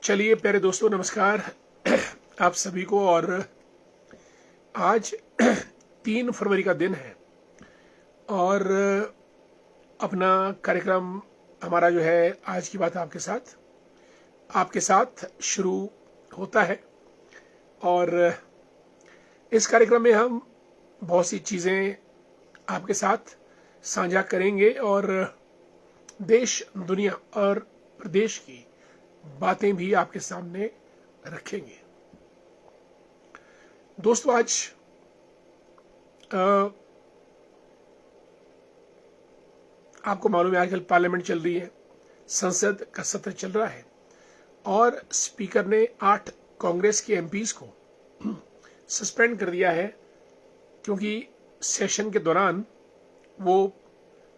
चलिए प्यारे दोस्तों, नमस्कार आप सभी को। और आज 3 फरवरी का दिन है और अपना कार्यक्रम हमारा जो है आज की बात आपके साथ शुरू होता है। और इस कार्यक्रम में हम बहुत सी चीज़ें आपके साथ साझा करेंगे और देश, दुनिया और प्रदेश की बातें भी आपके सामने रखेंगे। दोस्तों, आज आपको मालूम है आजकल पार्लियामेंट चल रही है, संसद का सत्र चल रहा है और स्पीकर ने 8 कांग्रेस के एमपीज को सस्पेंड कर दिया है क्योंकि सेशन के दौरान वो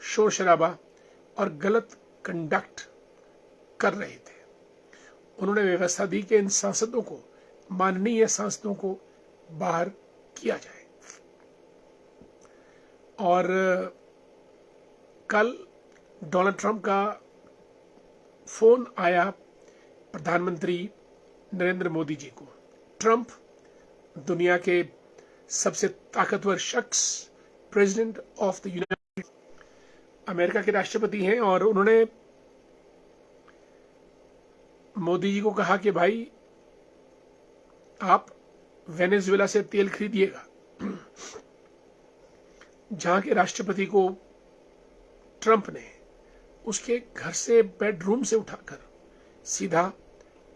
शोर शराबा और गलत कंडक्ट कर रहे थे। उन्होंने व्यवस्था दी कि इन सांसदों को, माननीय सांसदों को बाहर किया जाए। और कल डोनाल्ड ट्रंप का फोन आया प्रधानमंत्री नरेंद्र मोदी जी को। ट्रंप दुनिया के सबसे ताकतवर शख्स, president of the United, America के राष्ट्रपति हैं और उन्होंने मोदी जी को कहा कि भाई आप वेनेजुएला से तेल खरीदिएगा। जहां के राष्ट्रपति को ट्रंप ने उसके घर से, बेडरूम से उठाकर सीधा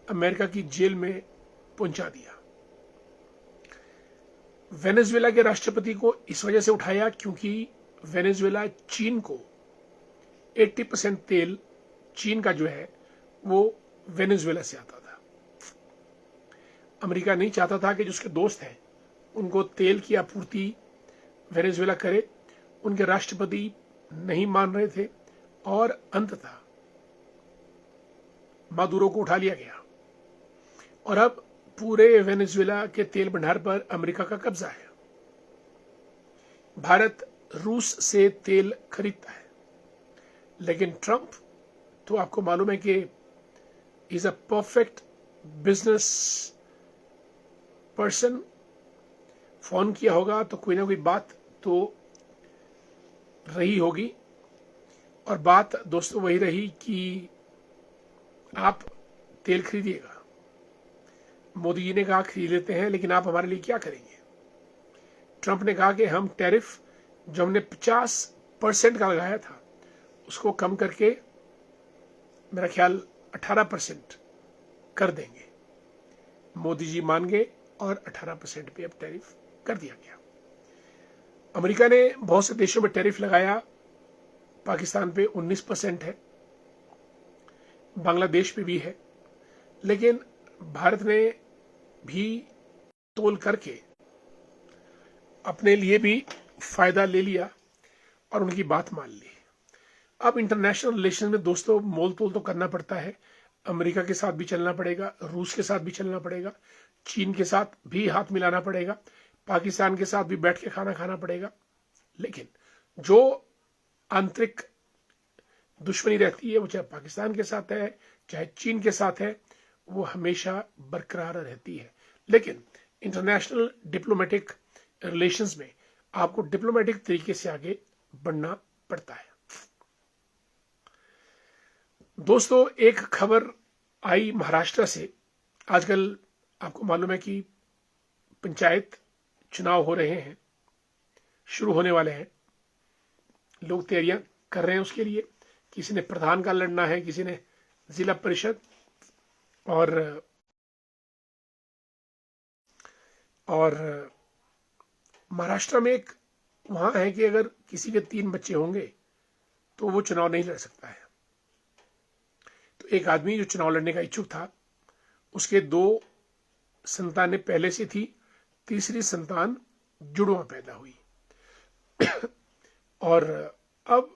अमेरिका की जेल में पहुंचा दिया। वेनेजुएला के राष्ट्रपति को इस वजह से उठाया क्योंकि वेनेजुएला चीन को 80% तेल, चीन का जो है वो वेनेजुएला से आता था। अमेरिका नहीं चाहता था कि जो उसके दोस्त हैं उनको तेल की आपूर्ति वेनेजुएला करे। उनके राष्ट्रपति नहीं मान रहे थे और अंततः मादुरो को उठा लिया गया और अब पूरे वेनेजुएला के तेल भंडार पर अमेरिका का कब्जा है। भारत रूस से तेल खरीदता है, लेकिन ट्रंप तो आपको मालूम है कि is a perfect business person. Phone किया होगा तो कोई ना कोई बात तो रही होगी और बात दोस्तों वही रही कि आप तेल खरीदिएगा। मोदी जी ने कहा खरीद लेते हैं, लेकिन आप हमारे लिए क्या करेंगे। ट्रंप ने कहा कि हम टैरिफ जो हमने 50% का लगाया था उसको कम करके मेरा ख्याल 18% कर देंगे। मोदी जी मान गए और 18% पे अब टैरिफ कर दिया गया। अमेरिका ने बहुत से देशों में टैरिफ लगाया। पाकिस्तान पे 19% है, बांग्लादेश पे भी है, लेकिन भारत ने भी तोल करके अपने लिए भी फायदा ले लिया और उनकी बात मान ली। अब इंटरनेशनल रिलेशन में दोस्तों मोल तोल तो करना पड़ता है। अमेरिका के साथ भी चलना पड़ेगा, रूस के साथ भी चलना पड़ेगा, चीन के साथ भी हाथ मिलाना पड़ेगा, पाकिस्तान के साथ भी बैठ के खाना खाना पड़ेगा। लेकिन जो आंतरिक दुश्मनी रहती है वो चाहे पाकिस्तान के साथ है चाहे चीन के साथ है, वो हमेशा बरकरार रहती है। लेकिन इंटरनेशनल डिप्लोमेटिक रिलेशंस में आपको डिप्लोमेटिक तरीके से आगे बढ़ना पड़ता है। दोस्तों, एक खबर आई महाराष्ट्र से। आजकल आपको मालूम है कि पंचायत चुनाव हो रहे हैं, शुरू होने वाले हैं। लोग तैयारियां कर रहे हैं उसके लिए। किसी ने प्रधान का लड़ना है, किसी ने जिला परिषद। और महाराष्ट्र में एक वहां है कि अगर किसी के 3 बच्चे होंगे तो वो चुनाव नहीं लड़ सकता है। तो एक आदमी जो चुनाव लड़ने का इच्छुक था, उसके 2 संतानें पहले से थी, तीसरी संतान जुड़वा पैदा हुई और अब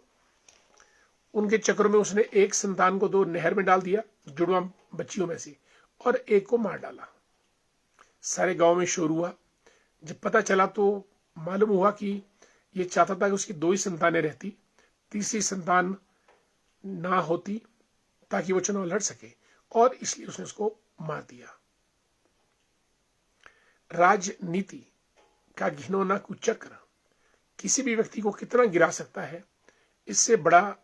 उनके चक्कर में उसने एक संतान को तो नहर में डाल दिया जुड़वा बच्चियों में से, और एक को मार डाला। सारे गांव में शोर हुआ। जब पता चला तो मालूम हुआ कि ये चाहता था कि उसकी 2 ही संतानें रहती, तीसरी संतान ना होती ताकि वो चुनाव लड़ सके, और इसलिए उसने उसको मार दिया। राजनीति का घिनौना कुचक्र किसी भी व्यक्ति को कितना गिरा सकता है, इससे बड़ा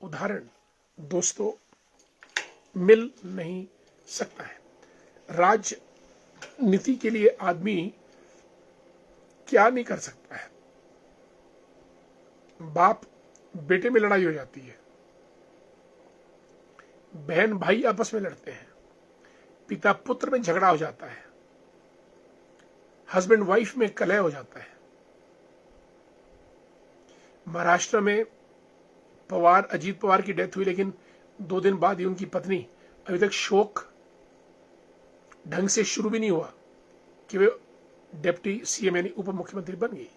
उदाहरण दोस्तों मिल नहीं सकता है। राजनीति के लिए आदमी क्या नहीं कर सकता है। बाप बेटे में लड़ाई हो जाती है, बहन भाई आपस में लड़ते हैं, पिता पुत्र में झगड़ा हो जाता है, हस्बैंड वाइफ में कलह हो जाता है। महाराष्ट्र में अजीत पवार की डेथ हुई, लेकिन 2 दिन बाद ही उनकी पत्नी, अभी तक शोक ढंग से शुरू भी नहीं हुआ कि वे डिप्टी सीएम यानी उप मुख्यमंत्री बन गई।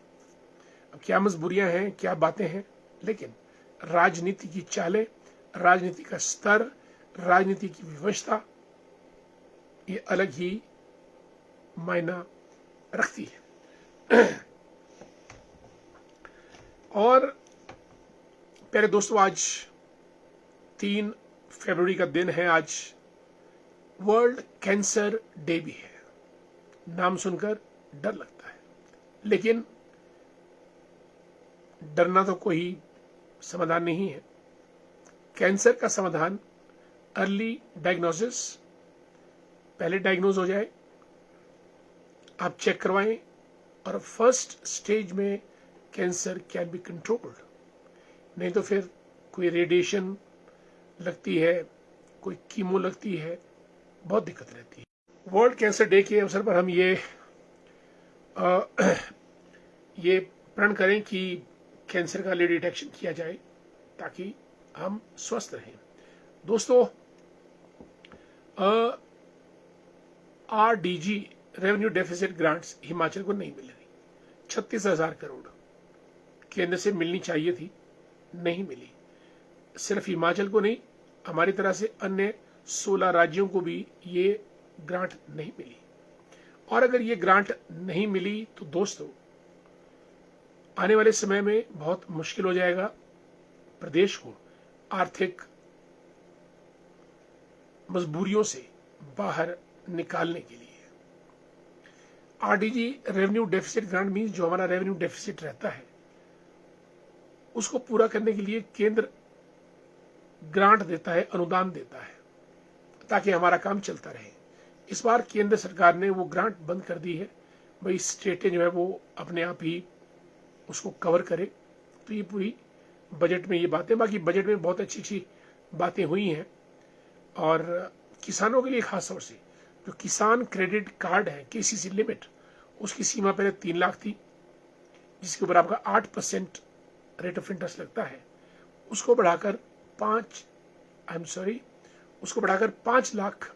अब क्या मजबूरियां हैं, क्या बातें हैं, लेकिन राजनीति की चालें, राजनीति का स्तर, राजनीति की व्यवस्था ये अलग ही मायना रखती है। और प्यारे दोस्तों, आज 3 फरवरी का दिन है। आज वर्ल्ड कैंसर डे भी है। नाम सुनकर डर लगता है, लेकिन डरना तो कोई समाधान नहीं है। कैंसर का समाधान अर्ली डायग्नोसिस, पहले डायग्नोज हो जाए, आप चेक करवाएं और फर्स्ट स्टेज में कैंसर कैन बी कंट्रोल्ड। नहीं तो फिर कोई रेडिएशन लगती है, कोई कीमो लगती है, बहुत दिक्कत रहती है। वर्ल्ड कैंसर डे के अवसर पर हम ये प्रण करें कि कैंसर का अर्ली डिटेक्शन किया जाए ताकि हम स्वस्थ रहें। दोस्तों, RDG revenue deficit grants Himachal को नहीं मिल रही। 36,000 करोड़ केंद्र से मिलनी चाहिए थी, नहीं मिली। सिर्फ हिमाचल को नहीं, हमारी तरह से अन्य 16 राज्यों को भी ये ग्रांट नहीं मिली। और अगर ये ग्रांट नहीं मिली तो दोस्तों आने वाले समय में बहुत मुश्किल हो जाएगा प्रदेश को आर्थिक मजबूरियों से बाहर निकालने के लिए। RDG revenue deficit grant means जो हमारा रेवेन्यू डेफिसिट रहता है उसको पूरा करने के लिए केंद्र ग्रांट देता है, अनुदान देता है ताकि हमारा काम चलता रहे। इस बार केंद्र सरकार ने वो ग्रांट बंद कर दी है। भाई स्टेटें जो है वो अपने आप ही उसको कवर करे। तो ये पूरी बजट में ये बातें, बाकी बजट में बहुत अच्छी अच्छी बातें हुई हैं। और किसानों के लिए खास तौर से जो किसान क्रेडिट कार्ड है, KCC लिमिट, उसकी सीमा पहले 3 लाख थी, जिसके ऊपर आपका 8% रेट ऑफ इंटरेस्ट लगता है, उसको बढ़ाकर 5 लाख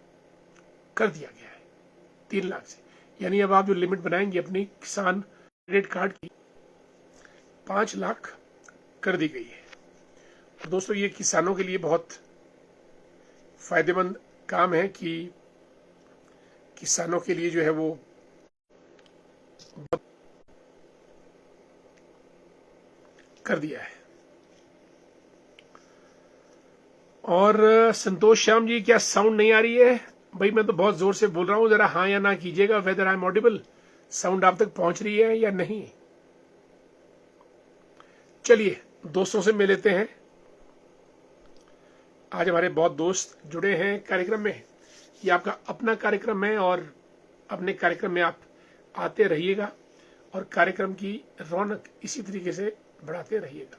कर दिया गया है 3 लाख से। यानी अब आप जो लिमिट बनाएंगे अपनी किसान क्रेडिट कार्ड की 5 लाख कर दी गई है। तो दोस्तों ये किसानों के लिए बहुत फायदेमंद काम है कि किसानों के लिए जो है वो कर दिया है। और संतोष श्याम जी, क्या साउंड नहीं आ रही है? भाई मैं तो बहुत जोर से बोल रहा हूं, जरा हाँ या ना कीजिएगा whether I am audible. Sound आप तक पहुंच रही है या नहीं? चलिए दोस्तों से मिल लेते हैं। आज हमारे बहुत दोस्त जुड़े हैं कार्यक्रम में। ये आपका अपना कार्यक्रम है और अपने कार्यक्रम में आप आते रहिएगा और कार्यक्रम की रौनक इसी तरीके से बढ़ाते रहिएगा।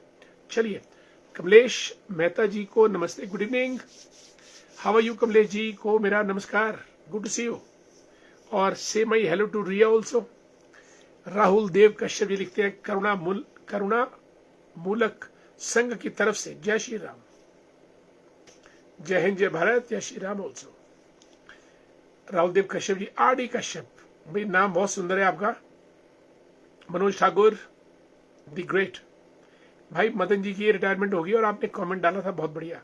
चलिए, कमलेश मेहता जी को नमस्ते, good evening, how are you? Kamlesh ji को मेरा नमस्कार, गुड टू सी यू। और say my hello to Riya also. Rahul Dev Kashyap ji लिखते हैं करुणा मूलक संघ की तरफ से जय श्री राम। जय हिंद, जय भारत, जय श्री राम ऑल्सो। राहुल देव कश्यप जी, RD कश्यप, भाई नाम बहुत सुंदर है आपका। मनोज ठाकुर द ग्रेट, भाई मदन जी की रिटायरमेंट होगी और आपने कमेंट डाला था, बहुत बढ़िया।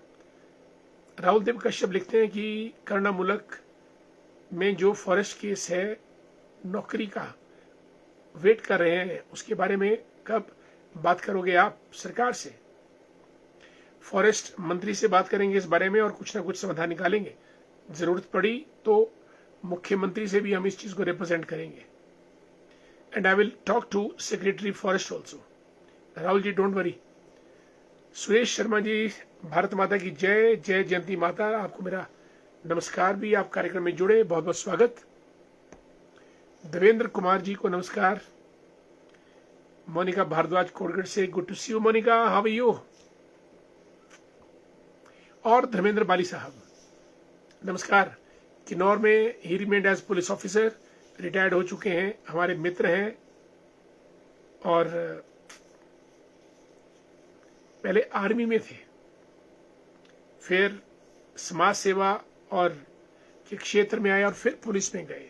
राहुल देव कश्यप लिखते हैं कि कर्णामूलक में जो फॉरेस्ट केस है, नौकरी का वेट कर रहे हैं, उसके बारे में कब बात करोगे आप सरकार से? फॉरेस्ट मंत्री से बात करेंगे इस बारे में और कुछ ना कुछ समाधान निकालेंगे। जरूरत पड़ी तो मुख्यमंत्री से भी हम इस चीज को रिप्रेजेंट करेंगे। And I will talk to secretary forest also. Rahul ji don't worry. Suresh Sharma ji, Bharat Mata की जय, जय जयंती माता, आपको मेरा नमस्कार भी। आप कार्यक्रम में जुड़े, बहुत बहुत स्वागत। देवेंद्र कुमार जी को नमस्कार। मोनिका भारद्वाज कोटगढ़ से, good to see you Monika, how are you. और धर्मेंद्र बाली साहब नमस्कार। किन्नौर में ही remained as police officer, retired हो चुके हैं, हमारे मित्र हैं और पहले आर्मी में थे, फिर समाज सेवा और के क्षेत्र में आए और फिर पुलिस में गए।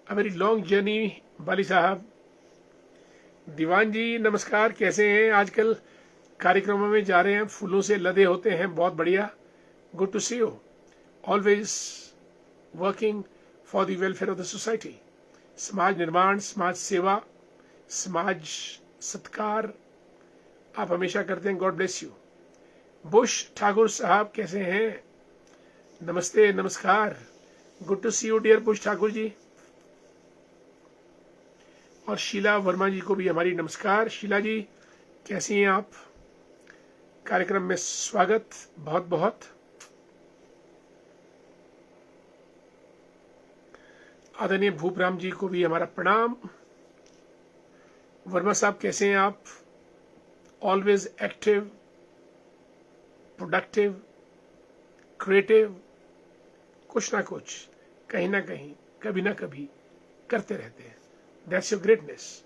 अ वेरी लॉन्ग जर्नी बाली साहब। दीवान जी नमस्कार, कैसे हैं? आजकल कार्यक्रमों में जा रहे हैं, फूलों से लदे होते हैं, बहुत बढ़िया। Good to see you. Always working for the welfare of the society. समाज निर्माण, समाज सेवा, समाज सत्कार आप हमेशा करते हैं। God bless you. Bush Thakur साहब कैसे हैं? नमस्ते, नमस्कार। Good to see you dear Bush Thakur ji. और शीला वर्मा जी को भी हमारी नमस्कार। शीला जी कैसी हैं आप? कार्यक्रम में स्वागत बहुत बहुत। आदरणीय भूपराम जी को भी हमारा प्रणाम। वर्मा साहब कैसे हैं आप? ऑलवेज एक्टिव, प्रोडक्टिव, क्रिएटिव, कुछ ना कुछ, कहीं ना कहीं, कभी ना कभी करते रहते हैं। That's your greatness.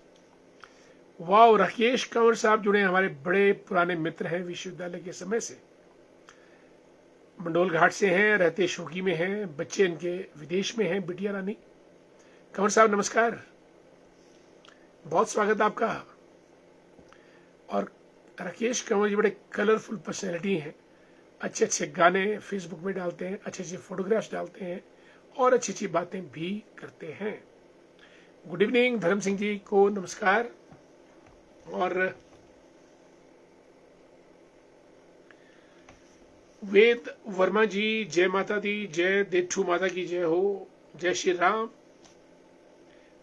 Wow, Rakesh Kanwar साहब जुड़े, हमारे बड़े पुराने मित्र हैं विश्वविद्यालय के समय से। मंडोल घाट से हैं, रहते शोकी में हैं, बच्चे इनके विदेश में हैं। बिटिया रानी कंवर साहब नमस्कार, बहुत स्वागत आपका। और राकेश कंवर जी बड़े कलरफुल पर्सनैलिटी हैं, अच्छे अच्छे गाने फेसबुक में डालते हैं, अच्छे अच्छे फोटोग्राफ्स डालते हैं और अच्छी अच्छी बातें भी करते हैं। गुड इवनिंग धर्म सिंह जी को नमस्कार। और वेद वर्मा जी, जय माता दी, जय देठू माता की जय हो, जय श्री राम।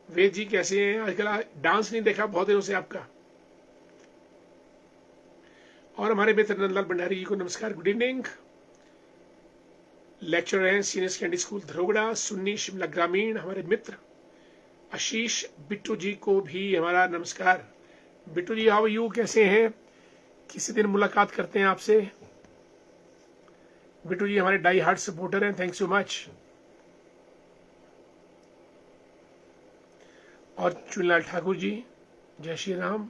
वेद जी कैसे हैं? आजकल डांस नहीं देखा बहुत दिनों से आपका। और हमारे मित्र नंदलाल भंडारी जी को नमस्कार, गुड इवनिंग। लेक्चरर हैं senior secondary school Dharogra, Sunni Shimla ग्रामीण, हमारे मित्र। आशीष बिट्टू जी को भी हमारा नमस्कार। बिट्टू जी हाउ यू, कैसे हैं? किसी दिन मुलाकात करते हैं आपसे। बिट्टू जी हमारे डाई हार्ट सपोर्टर हैं, थैंक्स सो मच। और चुनलाल ठाकुर जी, जय श्री राम।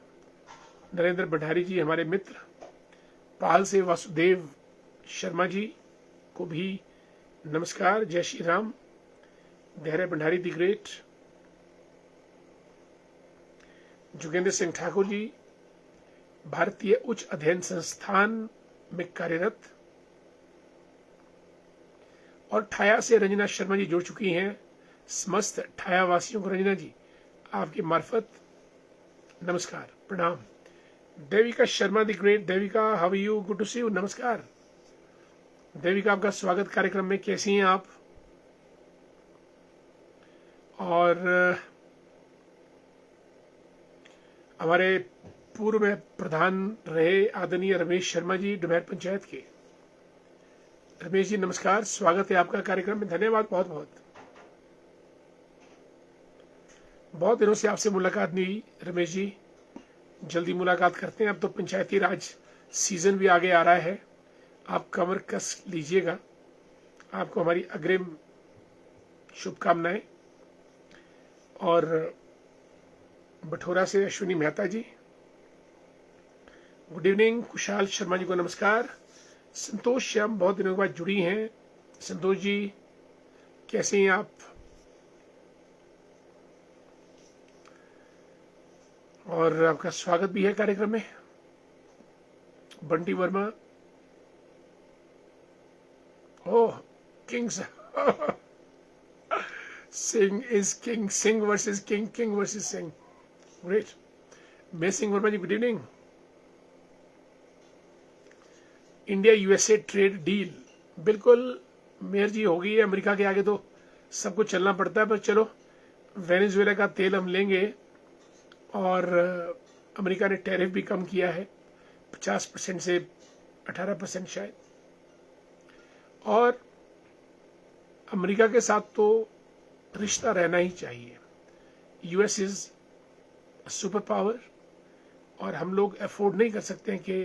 नरेंद्र भंडारी जी हमारे मित्र। पाल से वासुदेव शर्मा जी को भी नमस्कार, जय श्री राम। धैर्य भंडारी दी ग्रेट। जोगेंद्र सिंह ठाकुर जी भारतीय उच्च अध्ययन संस्थान में कार्यरत। और ठाया से रंजना शर्मा जी जुड़ चुकी हैं। समस्त ठाया वासियों को रंजना जी आपके मार्फत नमस्कार, प्रणाम। देविका शर्मा दी great, Devika how are you, good to see you, नमस्कार। देविका आपका स्वागत कार्यक्रम में, कैसी हैं आप? और हमारे पूर्व में प्रधान रहे आदरणीय रमेश शर्मा जी डुमैर पंचायत के। रमेश जी नमस्कार, स्वागत है आपका कार्यक्रम में, धन्यवाद बहुत बहुत। बहुत दिनों से आपसे मुलाकात नहीं हुई रमेश जी, जल्दी मुलाकात करते हैं। अब तो पंचायती राज सीजन भी आगे आ रहा है, आप कमर कस लीजिएगा। आपको हमारी अग्रिम शुभकामनाएं। और बठोरा से अश्विनी मेहता जी, गुड इवनिंग। कुशाल शर्मा जी को नमस्कार। संतोष श्याम बहुत दिनों के बाद जुड़ी हैं। संतोष जी कैसे हैं आप? और आपका स्वागत भी है कार्यक्रम में। Bunty Verma, oh kings Singh is king, Singh versus king, king versus Singh, great. मैं Singh Verma ji good evening. India USA trade deal, बिल्कुल मेयर जी हो गई है अमेरिका के आगे, तो सबको चलना पड़ता है। पर चलो, वेनेजुएला का तेल हम लेंगे, और अमेरिका ने टैरिफ भी कम किया है 50% से 18% शायद। और अमेरिका के साथ तो रिश्ता रहना ही चाहिए। यूएस इज सुपर पावर, और हम लोग अफोर्ड नहीं कर सकते हैं कि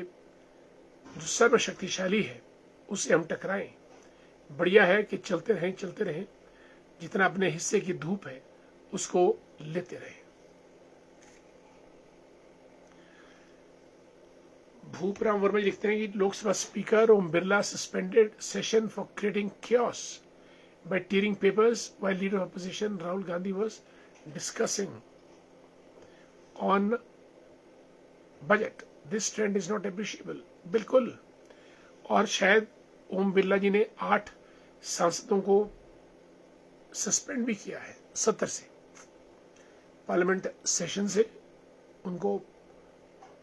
जो सर्वशक्तिशाली है उससे हम टकराएं। बढ़िया है कि चलते रहें, जितना अपने हिस्से की धूप है उसको लेते रहें। भूपराम वर्मा लिखते हैं कि Lok Sabha speaker Om Birla suspended session for creating chaos by tearing papers while leader of opposition Rahul Gandhi was discussing on budget. This trend is not appreciable. बिल्कुल। और शायद ओम बिरला जी ने 8 सांसदों को सस्पेंड भी किया है, सत्र से, पार्लियामेंट सेशन से उनको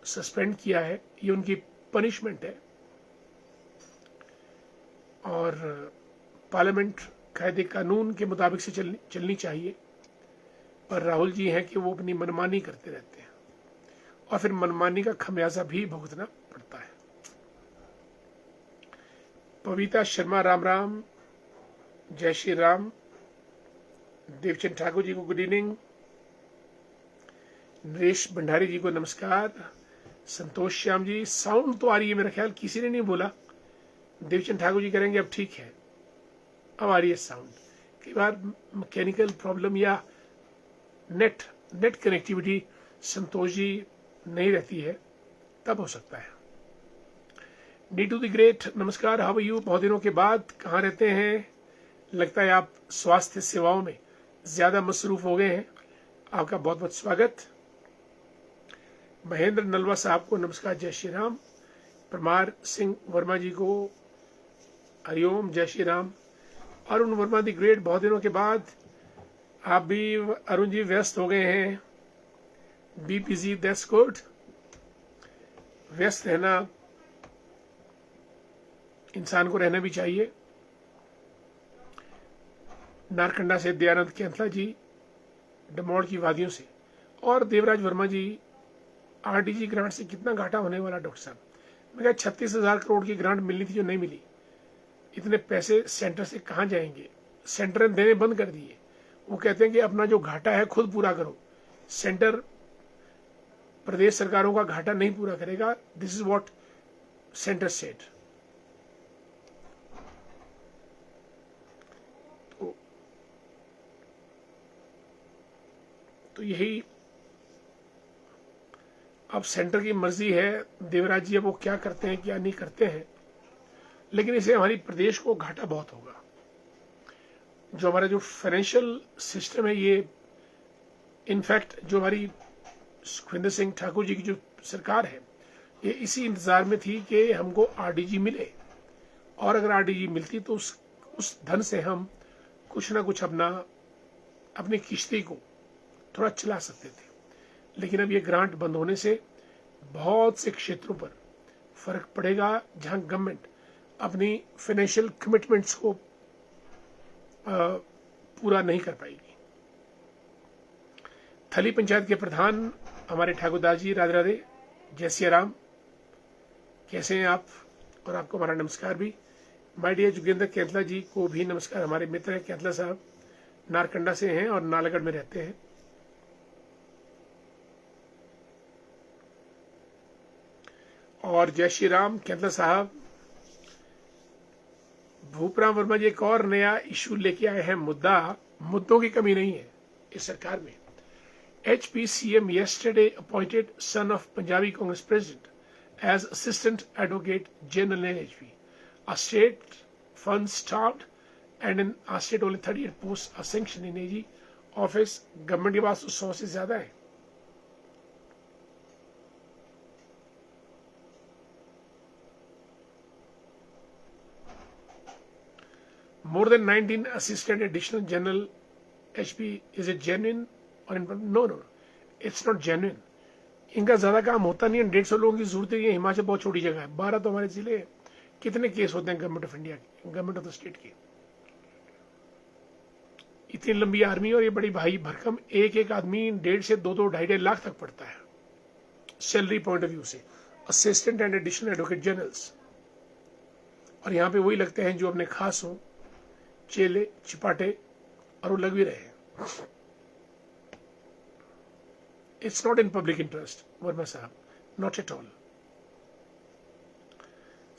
सस्पेंड किया है। ये उनकी पनिशमेंट है, और पार्लियामेंट कायदे कानून के मुताबिक से चलनी चाहिए। पर राहुल जी हैं कि वो अपनी मनमानी करते रहते हैं, और फिर मनमानी का खमियाजा भी भुगतना पड़ता है। पविता शर्मा राम राम, जय श्री राम। देवचंद ठाकुर जी को गुड इवनिंग। नरेश भंडारी जी को नमस्कार। संतोष श्याम जी, साउंड तो आ रही है, मेरा ख्याल किसी ने नहीं बोला। देवचंद ठाकुर जी करेंगे अब ठीक है, अब आ रही है साउंड। कई बार मैकेनिकल प्रॉब्लम या नेट कनेक्टिविटी संतोष जी नहीं रहती है, तब हो सकता है। नीटू द ग्रेट नमस्कार, हाउ आर यू? बहुत दिनों के बाद, कहाँ रहते हैं? लगता है आप स्वास्थ्य सेवाओं में ज्यादा मसरूफ हो गए हैं। आपका बहुत बहुत स्वागत। महेंद्र नलवा साहब को नमस्कार, जय श्री राम। परमार सिंह वर्मा जी को हरिओम, जय श्री राम। अरुण वर्मा दी ग्रेट, बहुत दिनों के बाद आप भी अरुण जी व्यस्त हो गए हैं। Be busy, that's good. व्यस्त रहना इंसान को रहना भी चाहिए। नारकंडा से दयानंद कैंथला जी, डमोड़ की वादियों से, और देवराज वर्मा जी, आरडीजी ग्रांट से कितना घाटा होने वाला डॉक्टर साहब? मैं कहा 36,000 करोड़ की ग्रांट मिलनी थी जो नहीं मिली। इतने पैसे सेंटर से कहाँ जाएंगे? सेंटर ने देने बंद कर दिए। वो कहते हैं कि अपना जो घाटा है खुद पूरा करो। सेंटर प्रदेश सरकारों का घाटा नहीं पूरा करेगा। This is what centre said. तो यही अब सेंटर की मर्जी है, देवराज जी अब वो क्या करते हैं क्या नहीं करते हैं। लेकिन इसे हमारी प्रदेश को घाटा बहुत होगा। जो हमारा जो फाइनेंशियल सिस्टम है, ये इनफैक्ट जो हमारी सुखविंदर सिंह ठाकुर जी की जो सरकार है, ये इसी इंतजार में थी कि हमको आरडीजी मिले, और अगर आरडीजी मिलती तो उस धन से हम कुछ ना कुछ अपनी किश्ती को थोड़ा चला सकते थे। लेकिन अब ये ग्रांट बंद होने से बहुत से क्षेत्रों पर फर्क पड़ेगा, जहां गवर्नमेंट अपनी फाइनेंशियल कमिटमेंट्स को पूरा नहीं कर पाएगी। थली पंचायत के प्रधान हमारे ठाकुरदास जी, राधे राधे, जय सिया राम। कैसे हैं आप? और आपको हमारा नमस्कार भी। माय डियर जोगेंद्र कैंथला जी को भी नमस्कार। हमारे मित्र हैं कैंथला साहब, नारकंडा से हैं और नालागढ़ में रहते हैं। और जय श्री राम कैंथला साहब। भूपराम वर्मा जी एक और नया इशू लेके आए हैं। मुद्दों की कमी नहीं है इस सरकार में। HPCM yesterday appointed son of Punjabi Congress president as assistant advocate general in HP. A state fund starved and in our state only 38 posts are sanctioned in AG office. Government के पास 100 से ज्यादा है। More than 19 assistant additional general HP. Is it genuine? और no, it's not genuine. इनका ज्यादा काम होता नहीं है। 150 लोगों की जरूरत है। हिमाचल बहुत छोटी जगह है, 12 तो हमारे जिले हैं। कितने केस होते हैं गवर्नमेंट ऑफ इंडिया के, गवर्नमेंट ऑफ द स्टेट के? इतनी लंबी आर्मी और ये बड़ी भाई भरकम, एक एक आदमी 1.5 से 2 2 ढाई लाख तक पड़ता है सैलरी पॉइंट ऑफ व्यू से, assistant and additional advocate generals. और यहाँ पे वही लगते हैं जो अपने खास हों, चेले चिपाटे, और वो लग भी रहे हैं। It's not in public interest Verma साहब, नॉट एट ऑल।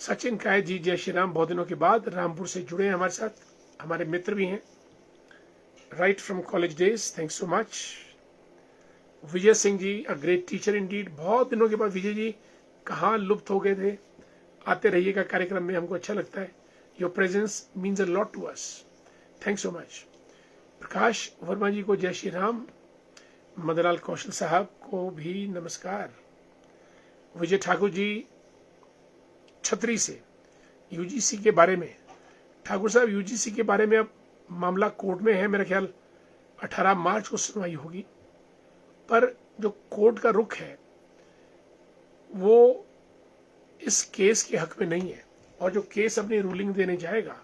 सचिन कायत जी, जय श्री राम, बहुत दिनों के बाद रामपुर से जुड़े हैं हमारे साथ, हमारे मित्र भी हैं, right from college days, thanks so much. Vijay Singh ji, a great teacher indeed, बहुत दिनों के बाद विजय जी कहाँ लुप्त हो गए थे, आते रहिएगा कार्यक्रम में, हमको अच्छा लगता है, your presence means a lot to us, thanks so much. Prakash Verma ji को जय श्री राम, मदनलाल कौशल साहब को भी नमस्कार। विजय ठाकुर जी छतरी से, यूजीसी के बारे में, ठाकुर साहब यूजीसी के बारे में अब मामला कोर्ट में है, मेरा ख्याल 18 मार्च को सुनवाई होगी, पर जो कोर्ट का रुख है वो इस केस के हक में नहीं है, और जो केस अपनी रूलिंग देने जाएगा,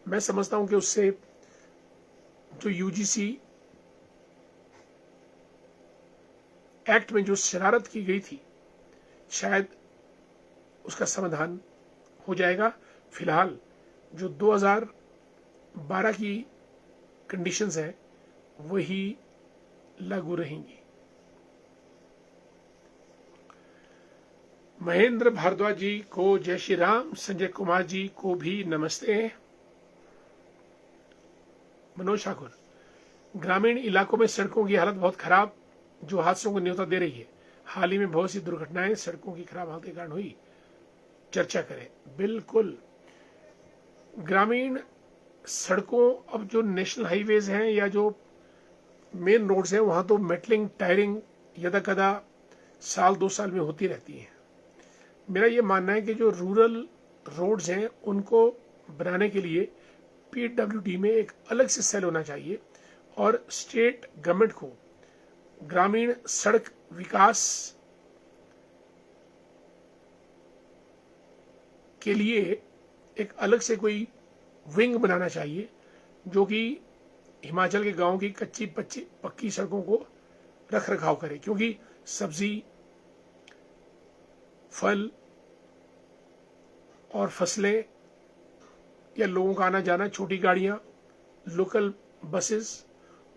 मैं समझता हूं कि उससे जो यूजीसी एक्ट में जो शरारत की गई थी, शायद उसका समाधान हो जाएगा। फिलहाल जो 2012 की कंडीशंस हैं वही लागू रहेंगी। महेंद्र भारद्वाज जी को जय श्री राम, संजय कुमार जी को भी नमस्ते। मनोज ठाकुर, ग्रामीण इलाकों में सड़कों की हालत बहुत खराब, जो हादसों को न्योता दे रही है। हाल ही में बहुत सी दुर्घटनाएं सड़कों की खराब हालत के कारण हुई, चर्चा करें। बिल्कुल, ग्रामीण सड़कों, अब जो नेशनल हाईवेज हैं या जो मेन रोड्स हैं, वहां तो मेटलिंग, टायरिंग यदा कदा साल 2 साल में होती रहती है। मेरा ये मानना है कि जो रूरल रोड्स हैं उनको बनाने के लिए पीडब्ल्यूडी में एक अलग से सेल होना चाहिए, और स्टेट गवर्नमेंट को ग्रामीण सड़क विकास के लिए एक अलग से कोई विंग बनाना चाहिए, जो कि हिमाचल के गांव की कच्ची पक्की सड़कों को रख रखाव करे, क्योंकि सब्जी, फल और फसलें या लोगों का आना जाना, छोटी गाड़ियां, लोकल बसेस,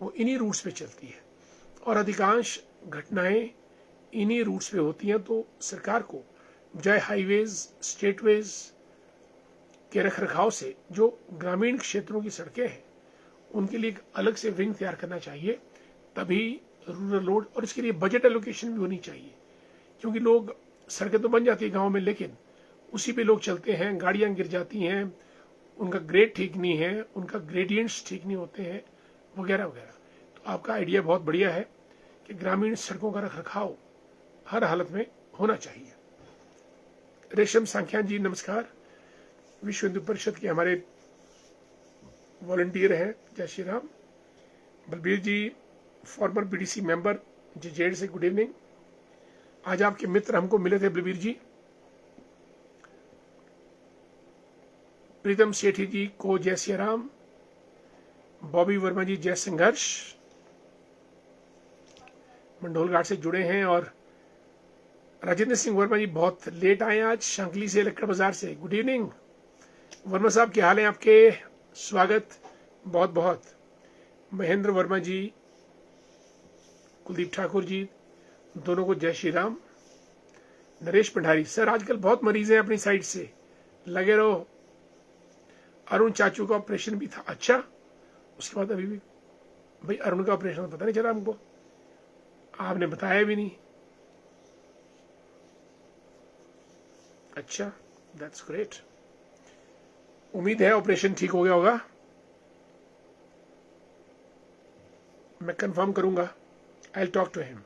वो इन्हीं रूट्स पे चलती है, और अधिकांश घटनाएं इन्हीं रूट्स पे होती हैं। तो सरकार को बजाय हाईवेज, स्टेटवेज के रख रखाव से जो ग्रामीण क्षेत्रों की सड़कें हैं उनके लिए एक अलग से विंग तैयार करना चाहिए, तभी रूरल रोड, और इसके लिए बजट एलोकेशन भी होनी चाहिए, क्योंकि लोग, सड़कें तो बन जाती है गाँव में, लेकिन उसी पे लोग चलते हैं, गाड़ियां गिर जाती हैं, उनका ग्रेड ठीक नहीं है, उनका ग्रेडियंट्स ठीक नहीं होते हैं, वगैरह वगैरह। तो आपका आइडिया बहुत बढ़िया है कि ग्रामीण सड़कों का रख रखाव हर हालत में होना चाहिए। रेशम सांख्यान जी नमस्कार, विश्व हिंदू परिषद के हमारे वॉलंटियर हैं, जय श्री राम। बलबीर जी, फॉर्मर बीडीसी मेंबर जेजेड से, गुड इवनिंग। आज आपके मित्र हमको मिले थे बलबीर जी। प्रीतम सेठी जी को जय श्री राम। बॉबी वर्मा जी जय संघर्ष, मंडोल घाट से जुड़े हैं। और राजेंद्र सिंह वर्मा जी बहुत लेट आए आज, शंकली से, लक्कड़ बाजार से, गुड इवनिंग। वर्मा साहब क्या हाल है आपके, स्वागत बहुत बहुत। महेंद्र वर्मा जी, कुलदीप ठाकुर जी, दोनों को जय श्री राम। नरेश भंडारी, सर आजकल बहुत मरीज हैं अपनी साइड से, लगे रहो। अरुण चाचू का ऑपरेशन भी था, अच्छा, उसके बाद अभी भी, भाई अरुण का ऑपरेशन पता नहीं चला हमको, आपने बताया भी नहीं। अच्छा, दैट्स ग्रेट, उम्मीद है ऑपरेशन ठीक हो गया होगा, मैं कंफर्म करूंगा, I will talk to him.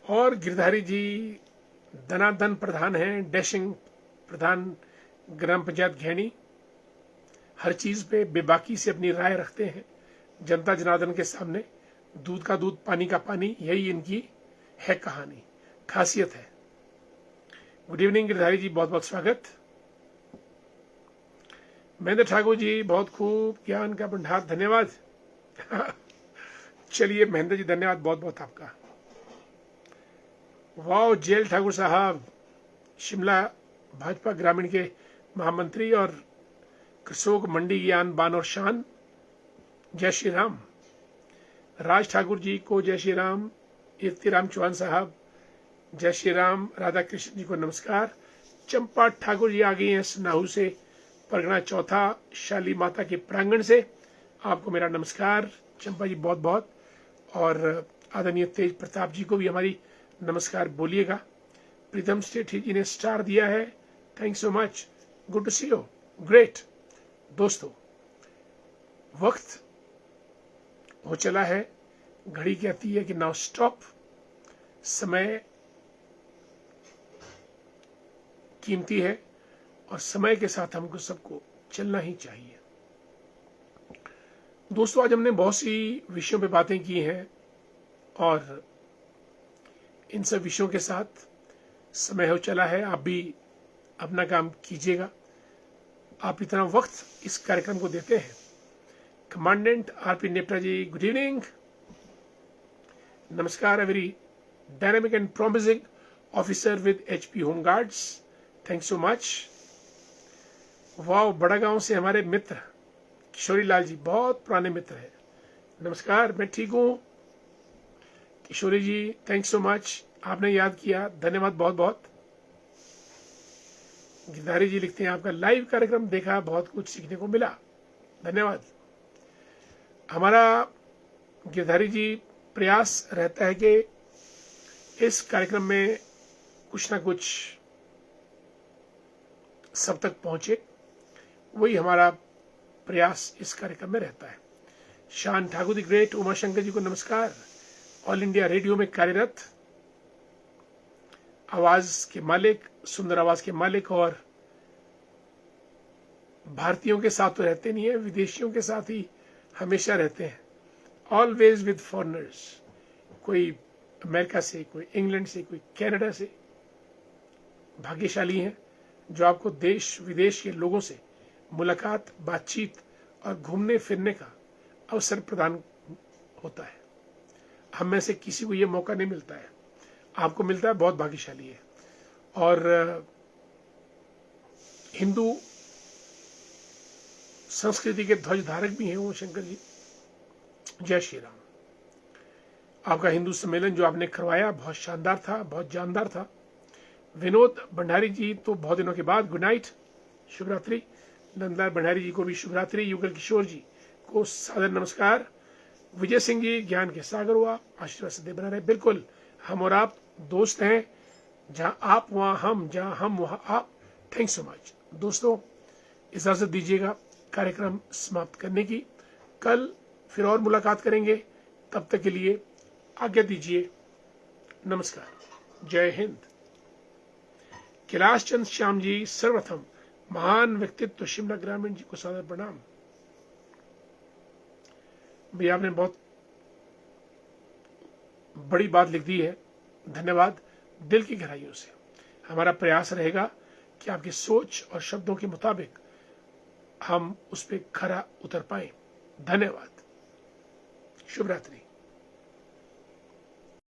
और गिरधारी जी धनाधन प्रधान हैं, डैशिंग प्रधान ग्राम पंचायत घैनी, हर चीज पे बेबाकी से अपनी राय रखते हैं जनता जनार्दन के सामने, दूध का दूध पानी का पानी, यही इनकी है कहानी, खासियत है। गुड इवनिंग गिरधारी जी, बहुत बहुत स्वागत। महेंद्र ठाकुर जी बहुत खूब, ज्ञान का भंडार, धन्यवाद। चलिए महेंद्र जी, धन्यवाद बहुत बहुत आपका। वाह, जेल ठाकुर साहब, शिमला भाजपा ग्रामीण के महामंत्री और कृषक मंडी की आन बान और शान, जय श्री राम। राज ठाकुर जी को जय श्री राम। कीर्तिराम चौहान साहब, जय श्री राम। राधा कृष्ण जी को नमस्कार। चंपा ठाकुर जी आ गई हैं सनाहू से, परगना चौथा, शाली माता के प्रांगण से। आपको मेरा नमस्कार चंपा जी, बहुत बहुत। और आदरणीय तेज प्रताप जी को भी हमारी नमस्कार बोलिएगा। प्रीतम सेठी जी ने स्टार दिया है, thank so much, good to see you, great. दोस्तों, वक्त हो चला है, घड़ी कहती है कि नाउ स्टॉप। समय कीमती है और समय के साथ हमको सबको चलना ही चाहिए। दोस्तों, आज हमने बहुत सी विषयों पे बातें की हैं और इन सब विषयों के साथ समय हो चला है। आप भी अपना काम कीजिएगा। आप इतना वक्त इस कार्यक्रम को देते हैं। कमांडेंट आरपी नेप्रा जी, गुड इवनिंग, नमस्कार। A very dynamic and promising officer with HP home guards, thank so much. वाह, बड़ा गांव से हमारे मित्र किशोरी लाल जी, बहुत पुराने मित्र हैं, नमस्कार। मैं ठीक हूँ Kishori ji, thank so much, आपने याद किया, धन्यवाद बहुत बहुत। गिरधारी जी लिखते हैं आपका लाइव कार्यक्रम देखा, बहुत कुछ सीखने को मिला, धन्यवाद। हमारा गिरधारी जी प्रयास रहता है कि इस कार्यक्रम में कुछ ना कुछ सब तक पहुंचे, वही हमारा प्रयास इस कार्यक्रम में रहता है। शान ठाकुर दी ग्रेट, उमा शंकर जी को नमस्कार। ऑल इंडिया रेडियो में कार्यरत, आवाज के मालिक, सुंदर आवाज के मालिक, और भारतीयों के साथ तो रहते नहीं है, विदेशियों के साथ ही हमेशा रहते हैं। ऑलवेज विद फॉरेनर्स, कोई अमेरिका से, कोई इंग्लैंड से, कोई कनाडा से। भाग्यशाली हैं जो आपको देश विदेश के लोगों से मुलाकात, बातचीत और घूमने फिरने का अवसर प्रदान होता है। हम में से किसी को यह मौका नहीं मिलता है, आपको मिलता है, बहुत भाग्यशाली है। और हिंदू संस्कृति के ध्वजधारक भी हैं वो शंकर जी, जय श्री राम। आपका हिंदू सम्मेलन जो आपने करवाया बहुत शानदार था, बहुत जानदार था। विनोद भंडारी जी तो बहुत दिनों के बाद, गुड नाइट, शुभ रात्रि। नंदलाल भंडारी जी को भी शुभ रात्रि। युगल किशोर जी को सादर नमस्कार। विजय सिंह जी, ज्ञान के सागर हुआ, आशीर्वाद सदैव बना रहे। बिल्कुल, हम और आप दोस्त हैं, जहां आप वहां हम, जहां हम वहां आप। Thank so much. दोस्तों, इजाजत दीजिएगा कार्यक्रम समाप्त करने की। कल फिर और मुलाकात करेंगे, तब तक के लिए आज्ञा दीजिए, नमस्कार, जय हिंद। कैलाश चंद श्याम जी, सर्वप्रथम महान व्यक्तित्व शिमला ग्रामीण जी को सादर प्रणाम। भैया आपने बहुत बड़ी बात लिख दी है, धन्यवाद दिल की गहराइयों से। हमारा प्रयास रहेगा कि आपकी सोच और शब्दों के मुताबिक हम उस पर खरा उतर पाए। धन्यवाद, शुभ रात्रि।